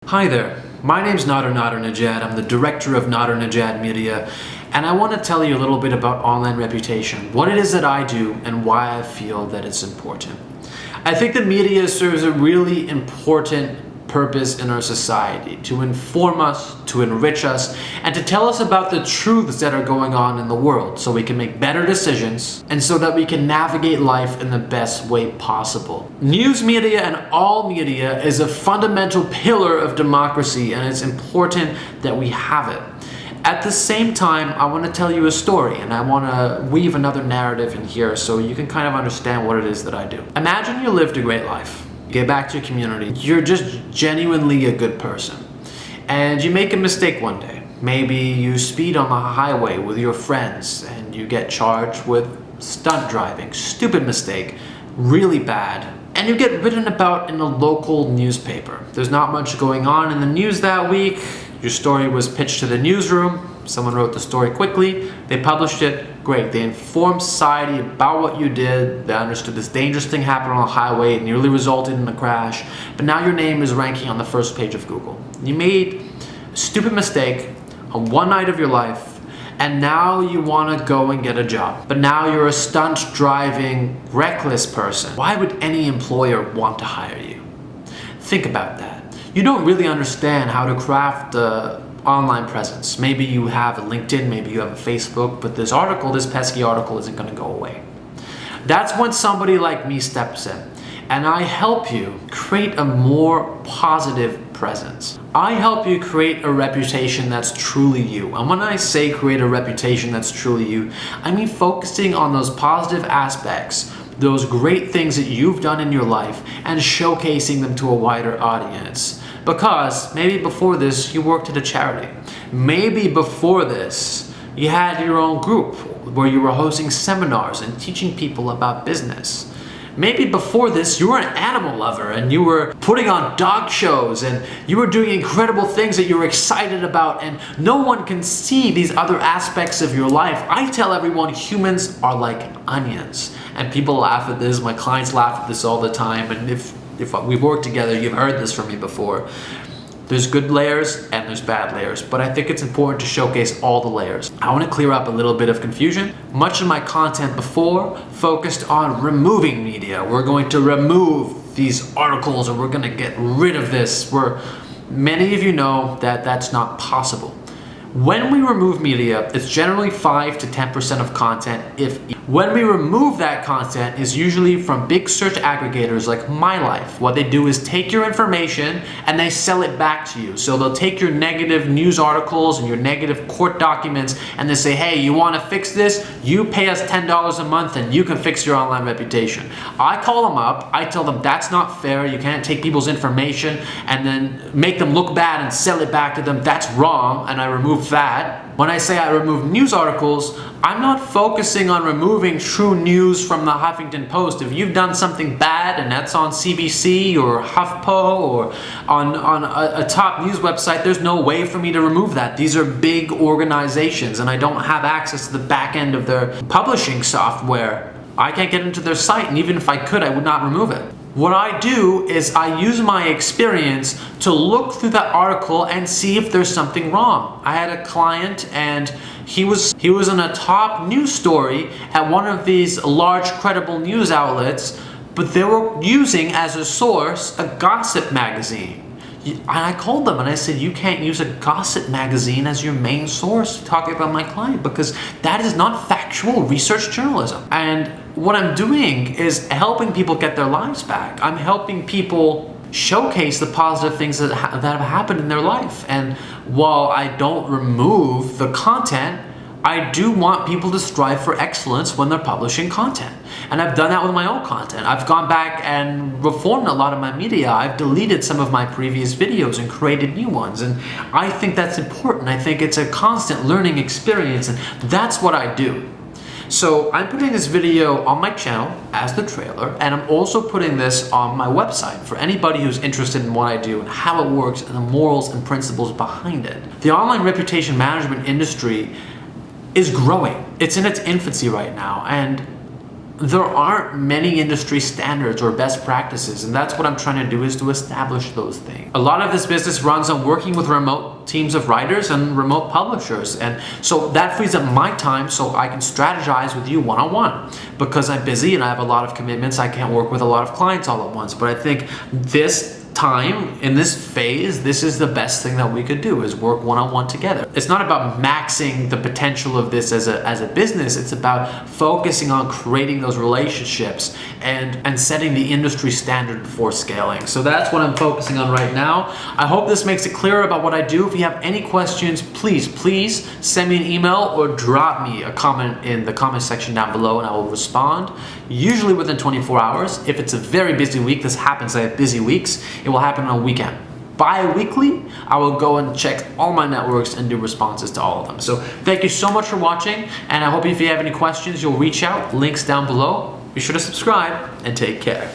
Hi there, my name's Nader Nadernejad. I'm the director of Nadernejad Media, and I want to tell you a little bit about online reputation, what it is that I do, and why I feel that it's important. I think the media serves a really important purpose in our society, to inform us, to enrich us, and to tell us about the truths that are going on in the world so we can make better decisions and so that we can navigate life in the best way possible. News media and all media is a fundamental pillar of democracy, and it's important that we have it. At the same time, I want to tell you a story, and I want to weave another narrative in here so you can kind of understand what it is that I do. Imagine you lived a great life. You get back to your community. You're just genuinely a good person. And you make a mistake one day. Maybe you speed on the highway with your friends and you get charged with stunt driving. Stupid mistake. Really bad. And you get written about in a local newspaper. There's not much going on in the news that week. Your story was pitched to the newsroom. Someone wrote the story quickly. They published it. Great. They informed society about what you did. They understood this dangerous thing happened on the highway. It nearly resulted in a crash. But now your name is ranking on the first page of Google. You made a stupid mistake on one night of your life, and now you want to go and get a job. But now you're a stunt driving, reckless person. Why would any employer want to hire you? Think about that. You don't really understand how to craft the online presence. Maybe you have a LinkedIn, maybe you have a Facebook, but this pesky article isn't going to go away. That's when somebody like me steps in, and I help you create a more positive presence. I help you create a reputation that's truly you. And when I say create a reputation that's truly you, I mean focusing on those positive aspects, those great things that you've done in your life, and showcasing them to a wider audience. Because maybe before this, you worked at a charity. Maybe before this, you had your own group where you were hosting seminars and teaching people about business. Maybe before this, you were an animal lover and you were putting on dog shows and you were doing incredible things that you were excited about, and no one can see these other aspects of your life. I tell everyone humans are like onions, and people laugh at this. My clients laugh at this all the time, and if we've worked together, you've heard this from me before. There's good layers and there's bad layers, but I think it's important to showcase all the layers. I want to clear up a little bit of confusion. Much of my content before focused on removing media. We're going to remove these articles, or we're going to get rid of this. Many of you know that that's not possible. When we remove media, it's generally 5 to 10% of content. When we remove that content is usually from big search aggregators like MyLife. What they do is take your information and they sell it back to you. So they'll take your negative news articles and your negative court documents and they say, hey, you want to fix this? You pay us $10 a month and you can fix your online reputation. I call them up. I tell them that's not fair. You can't take people's information and then make them look bad and sell it back to them. That's wrong, and I remove that. When I say I remove news articles, I'm not focusing on removing true news from the Huffington Post. If you've done something bad and that's on CBC or HuffPo or on a top news website, there's no way for me to remove that. These are big organizations and I don't have access to the back end of their publishing software. I can't get into their site, and even if I could, I would not remove it. What I do is I use my experience to look through that article and see if there's something wrong. I had a client and he was in a top news story at one of these large credible news outlets, but they were using as a source a gossip magazine. And I called them and I said, you can't use a gossip magazine as your main source to talk about my client, because that is not factual research journalism. And what I'm doing is helping people get their lives back. I'm helping people showcase the positive things that have happened in their life. And while I don't remove the content, I do want people to strive for excellence when they're publishing content. And I've done that with my own content. I've gone back and reformed a lot of my media. I've deleted some of my previous videos and created new ones. And I think that's important. I think it's a constant learning experience, and that's what I do. So I'm putting this video on my channel as the trailer, and I'm also putting this on my website for anybody who's interested in what I do and how it works and the morals and principles behind it. The online reputation management industry is growing. It's in its infancy right now, and there aren't many industry standards or best practices, and that's what I'm trying to do, is to establish those things. A lot of this business runs on working with remote teams of writers and remote publishers, and so that frees up my time so I can strategize with you one-on-one. Because I'm busy and I have a lot of commitments, I can't work with a lot of clients all at once. But I think this time, in this phase, this is the best thing that we could do, is work one-on-one together. It's not about maxing the potential of this as a business. It's about focusing on creating those relationships and setting the industry standard for scaling. So that's what I'm focusing on right now. I hope this makes it clear about what I do. If you have any questions, please send me an email or drop me a comment in the comment section down below, and I will respond, usually within 24 hours. If it's a very busy week, this happens, I have busy weeks, it will happen on a weekend. Bi-weekly, I will go and check all my networks and do responses to all of them. So thank you so much for watching, and I hope if you have any questions, you'll reach out. Links down below. Be sure to subscribe, and take care.